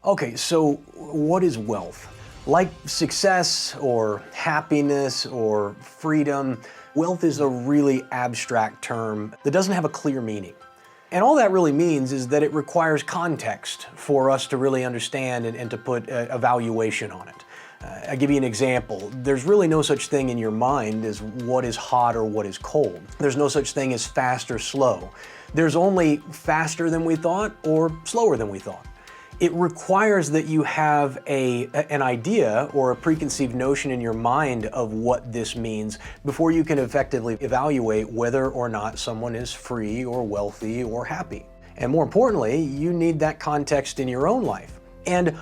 Okay, so what is wealth? Like success or happiness or freedom, wealth is a really abstract term that doesn't have a clear meaning. And all that really means is that it requires context for us to really understand and to put a valuation on it. I'll give you an example. There's really no such thing in your mind as what is hot or what is cold. There's no such thing as fast or slow. There's only faster than we thought or slower than we thought. It requires that you have an idea or a preconceived notion in your mind of what this means before you can effectively evaluate whether or not someone is free or wealthy or happy. And more importantly, you need that context in your own life. And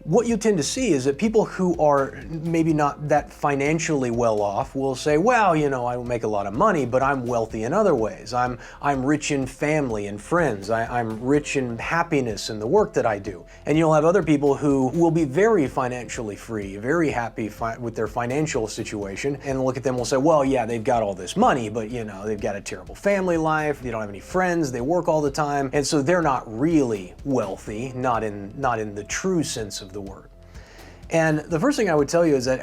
what you tend to see is that people who are maybe not that financially well off will say, well, you know, I don't make a lot of money, but I'm wealthy in other ways. I'm rich in family and friends. I'm rich in happiness in the work that I do. And you'll have other people who will be very financially free, very happy with their financial situation, and look at them and will say, well, yeah, they've got all this money, but you know, they've got a terrible family life, they don't have any friends, they work all the time, and so they're not really wealthy, not in the true sense of the word. And the first thing I would tell you is that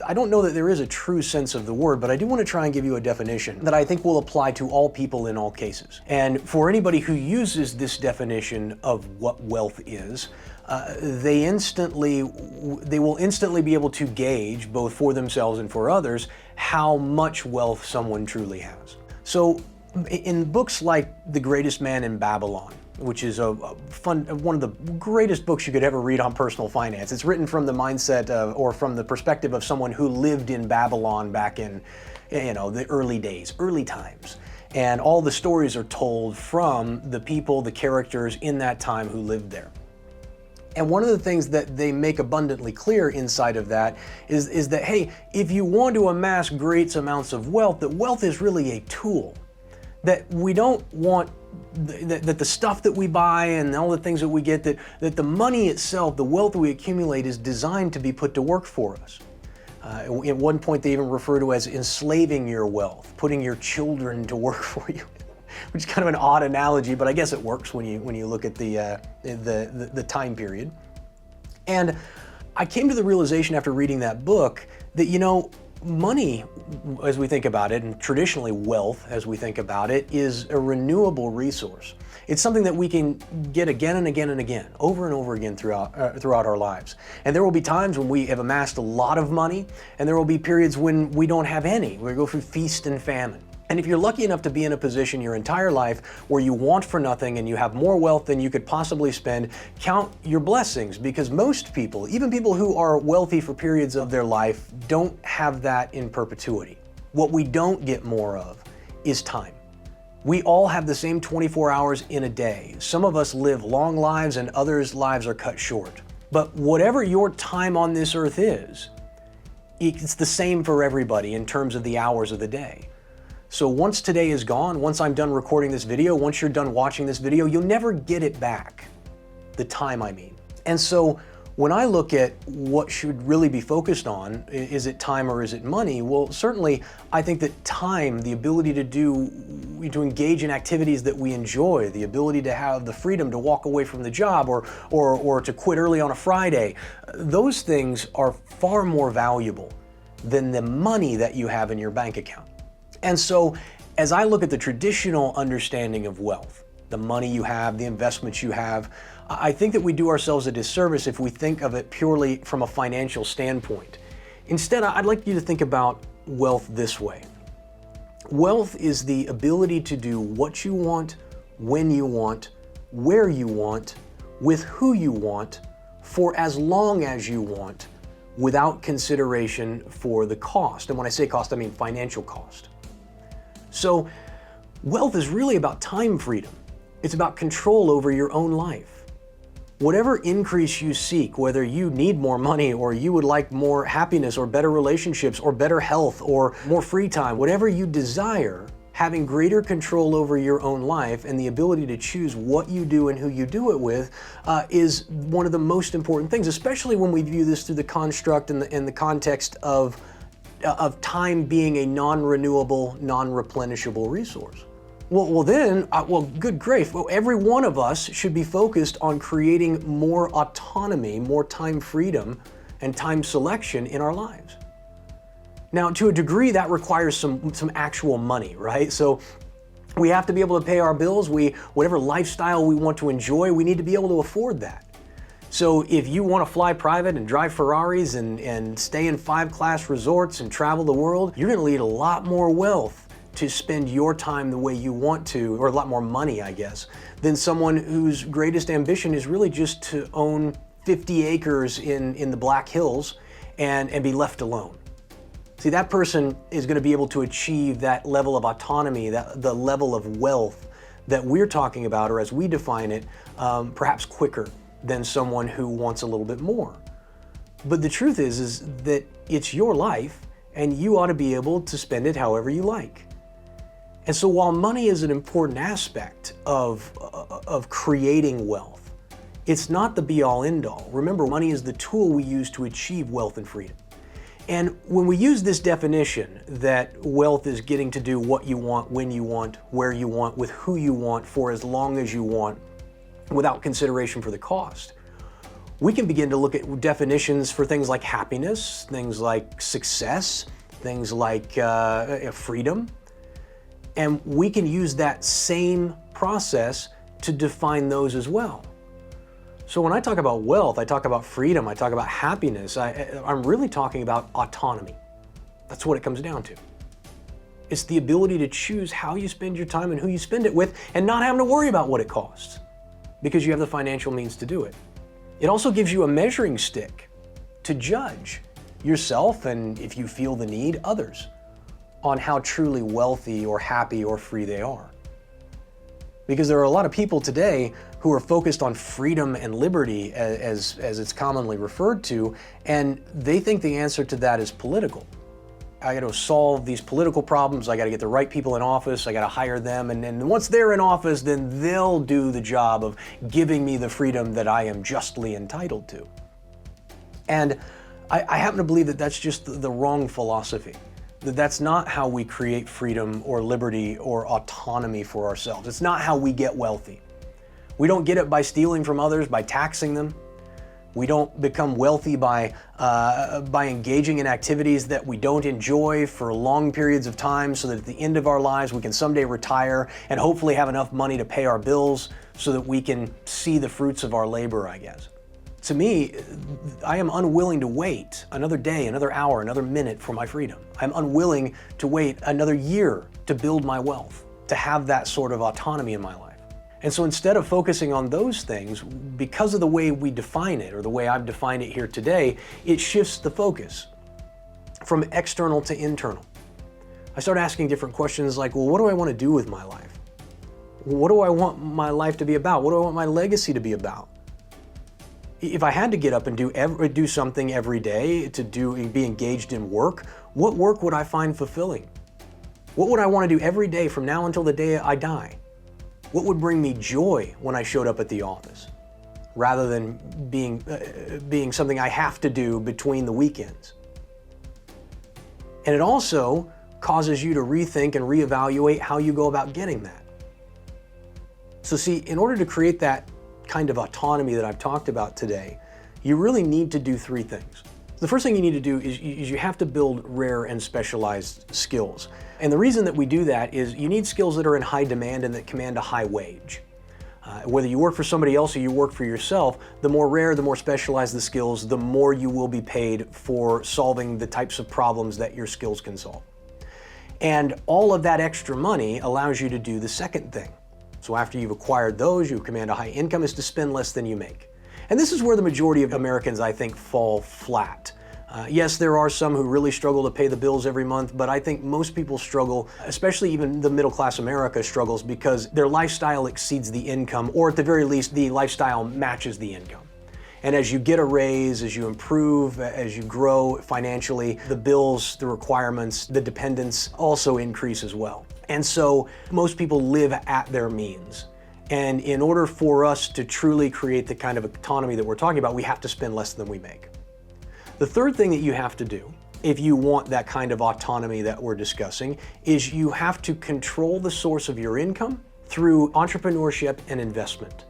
I don't know that there is a true sense of the word, but I do want to try and give you a definition that I think will apply to all people in all cases. And for anybody who uses this definition of what wealth is, they will instantly be able to gauge, both for themselves and for others, how much wealth someone truly has. So in books like The Greatest Man in Babylon, which is one of the greatest books you could ever read on personal finance. It's written from the mindset or from the perspective of someone who lived in Babylon back in, you know, the early days, early times. And all the stories are told from the people, the characters in that time who lived there. And one of the things that they make abundantly clear inside of that is that, hey, if you want to amass great amounts of wealth, that wealth is really a tool. That we don't want that the stuff that we buy and all the things that we get, that the money itself, the wealth that we accumulate, is designed to be put to work for us. At one point they even refer to as enslaving your wealth, putting your children to work for you, which is kind of an odd analogy, but I guess it works when you look at the time period. And I came to the realization after reading that book that, you know, money, as we think about it, and traditionally wealth, as we think about it, is a renewable resource. It's something that we can get again and again and again, over and over again throughout our lives. And there will be times when we have amassed a lot of money, and there will be periods when we don't have any. We go through feast and famine. And if you're lucky enough to be in a position your entire life where you want for nothing and you have more wealth than you could possibly spend, count your blessings, because most people, even people who are wealthy for periods of their life, don't have that in perpetuity. What we don't get more of is time. We all have the same 24 hours in a day. Some of us live long lives and others' lives are cut short. But whatever your time on this earth is, it's the same for everybody in terms of the hours of the day. So once today is gone, once I'm done recording this video, once you're done watching this video, you'll never get it back. The time, I mean. And so when I look at what should really be focused on, is it time or is it money? Well, certainly I think that time, the ability to engage in activities that we enjoy, the ability to have the freedom to walk away from the job or to quit early on a Friday, those things are far more valuable than the money that you have in your bank account. And so, as I look at the traditional understanding of wealth, the money you have, the investments you have, I think that we do ourselves a disservice if we think of it purely from a financial standpoint. Instead, I'd like you to think about wealth this way. Wealth is the ability to do what you want, when you want, where you want, with who you want, for as long as you want, without consideration for the cost. And when I say cost, I mean financial cost. So wealth is really about time freedom. It's about control over your own life. Whatever increase you seek, whether you need more money or you would like more happiness or better relationships or better health or more free time, whatever you desire, having greater control over your own life and the ability to choose what you do and who you do it with is one of the most important things, especially when we view this through the construct and the context of time being a non-renewable, non-replenishable resource. Well, good grief. Well, every one of us should be focused on creating more autonomy, more time freedom, and time selection in our lives. Now, to a degree, that requires some actual money, right? So we have to be able to pay our bills. Whatever lifestyle we want to enjoy, we need to be able to afford that. So if you want to fly private and drive Ferraris and stay in 5-class resorts and travel the world, you're going to need a lot more wealth to spend your time the way you want to, or a lot more money, I guess, than someone whose greatest ambition is really just to own 50 acres in the Black Hills and be left alone. See, that person is going to be able to achieve that level of autonomy, the level of wealth that we're talking about, or as we define it, perhaps quicker than someone who wants a little bit more. But the truth is that it's your life, and you ought to be able to spend it however you like. And so while money is an important aspect of creating wealth, it's not the be-all end-all. Remember, money is the tool we use to achieve wealth and freedom. And when we use this definition that wealth is getting to do what you want, when you want, where you want, with who you want, for as long as you want, without consideration for the cost, we can begin to look at definitions for things like happiness, things like success, things like freedom. And we can use that same process to define those as well. So when I talk about wealth, I talk about freedom, I talk about happiness, I'm really talking about autonomy. That's what it comes down to. It's the ability to choose how you spend your time and who you spend it with, and not having to worry about what it costs, because you have the financial means to do it. It also gives you a measuring stick to judge yourself, and if you feel the need, others, on how truly wealthy or happy or free they are. Because there are a lot of people today who are focused on freedom and liberty, as it's commonly referred to, and they think the answer to that is political. I got to solve these political problems, I got to get the right people in office, I got to hire them, and then once they're in office, then they'll do the job of giving me the freedom that I am justly entitled to. And I happen to believe that that's just the wrong philosophy. That's not how we create freedom or liberty or autonomy for ourselves. It's not how we get wealthy. We don't get it by stealing from others, by taxing them. We don't become wealthy by engaging in activities that we don't enjoy for long periods of time, so that at the end of our lives we can someday retire and hopefully have enough money to pay our bills so that we can see the fruits of our labor, I guess. To me, I am unwilling to wait another day, another hour, another minute for my freedom. I'm unwilling to wait another year to build my wealth, to have that sort of autonomy in my life. And so instead of focusing on those things, because of the way we define it, or the way I've defined it here today, it shifts the focus from external to internal. I start asking different questions like, well, what do I want to do with my life? What do I want my life to be about? What do I want my legacy to be about? If I had to get up and do something every day, be engaged in work, what work would I find fulfilling? What would I want to do every day from now until the day I die? What would bring me joy when I showed up at the office, rather than being something I have to do between the weekends? And it also causes you to rethink and reevaluate how you go about getting that. So see, in order to create that kind of autonomy that I've talked about today, you really need to do three things. The first thing you need to do is you have to build rare and specialized skills. And the reason that we do that is you need skills that are in high demand and that command a high wage. Whether you work for somebody else or you work for yourself, the more rare, the more specialized the skills, the more you will be paid for solving the types of problems that your skills can solve. And all of that extra money allows you to do the second thing. So after you've acquired those, you command a high income, is to spend less than you make. And this is where the majority of Americans, I think, fall flat. Yes, there are some who really struggle to pay the bills every month, but I think most people struggle, especially even the middle class America struggles, because their lifestyle exceeds the income, or at the very least, the lifestyle matches the income. And as you get a raise, as you improve, as you grow financially, the bills, the requirements, the dependence also increase as well. And so most people live at their means. And in order for us to truly create the kind of autonomy that we're talking about, we have to spend less than we make. The third thing that you have to do if you want that kind of autonomy that we're discussing, is you have to control the source of your income through entrepreneurship and investment.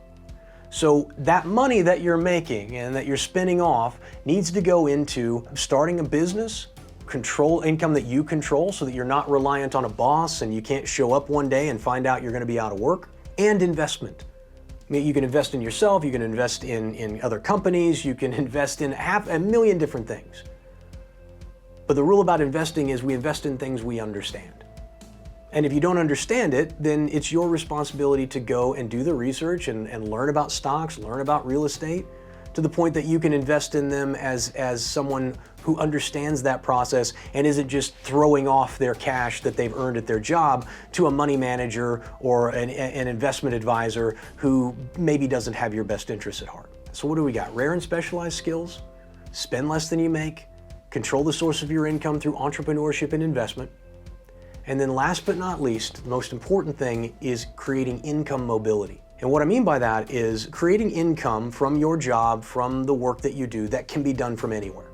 So that money that you're making and that you're spinning off needs to go into starting a business, control income that you control so that you're not reliant on a boss and you can't show up one day and find out you're going to be out of work, and investment. I mean, you can invest in yourself, you can invest in other companies, you can invest in a million different things. But the rule about investing is we invest in things we understand. And if you don't understand it, then it's your responsibility to go and do the research and learn about stocks, learn about real estate, to the point that you can invest in them as someone who understands that process and isn't just throwing off their cash that they've earned at their job to a money manager or an investment advisor who maybe doesn't have your best interests at heart. So what do we got? Rare and specialized skills, spend less than you make, control the source of your income through entrepreneurship and investment. And then last but not least, the most important thing is creating income mobility. And what I mean by that is creating income from your job, from the work that you do, that can be done from anywhere.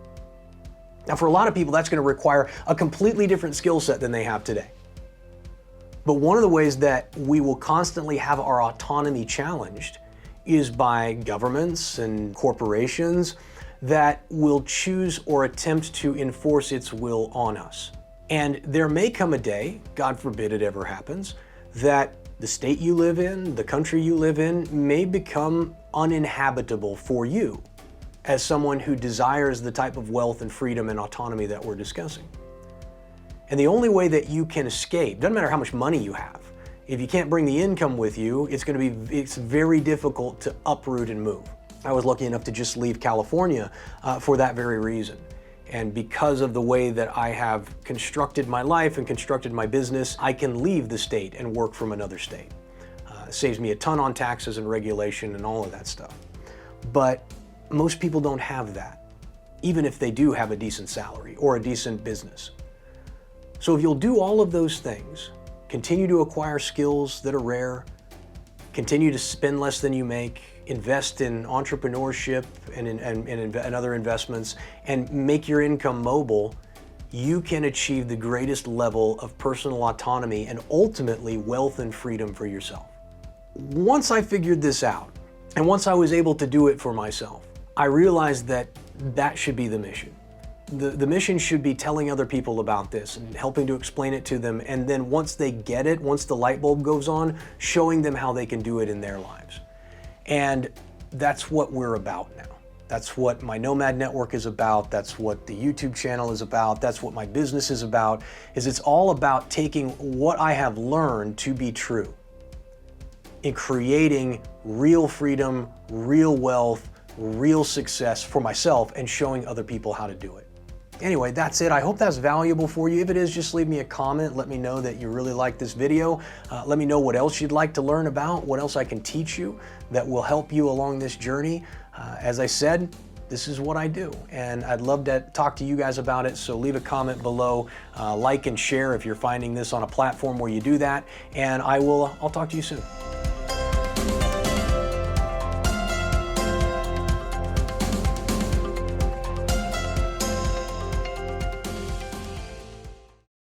Now, for a lot of people, that's going to require a completely different skill set than they have today. But one of the ways that we will constantly have our autonomy challenged is by governments and corporations that will choose or attempt to enforce its will on us. And there may come a day, God forbid it ever happens, that the state you live in, the country you live in, may become uninhabitable for you as someone who desires the type of wealth and freedom and autonomy that we're discussing. And the only way that you can escape, doesn't matter how much money you have, if you can't bring the income with you, it's very difficult to uproot and move. I was lucky enough to just leave California for that very reason. And because of the way that I have constructed my life and constructed my business, I can leave the state and work from another state. It saves me a ton on taxes and regulation and all of that stuff. But most people don't have that, even if they do have a decent salary or a decent business. So if you'll do all of those things, continue to acquire skills that are rare, continue to spend less than you make, invest in entrepreneurship and other investments, and make your income mobile, you can achieve the greatest level of personal autonomy and ultimately wealth and freedom for yourself. Once I figured this out, and once I was able to do it for myself, I realized that that should be the mission. The mission should be telling other people about this and helping to explain it to them, and then once they get it, once the light bulb goes on, showing them how they can do it in their lives. And that's what we're about now. That's what my Nomad Network is about. That's what the YouTube channel is about. That's what my business is about, is it's all about taking what I have learned to be true in creating real freedom, real wealth, real success for myself and showing other people how to do it. Anyway, that's it. I hope that's valuable for you. If it is, just leave me a comment. Let me know that you really like this video. Let me know what else you'd like to learn about, what else I can teach you that will help you along this journey. As I said, this is what I do, and I'd love to talk to you guys about it, so leave a comment below, like and share if you're finding this on a platform where you do that, and I'll talk to you soon.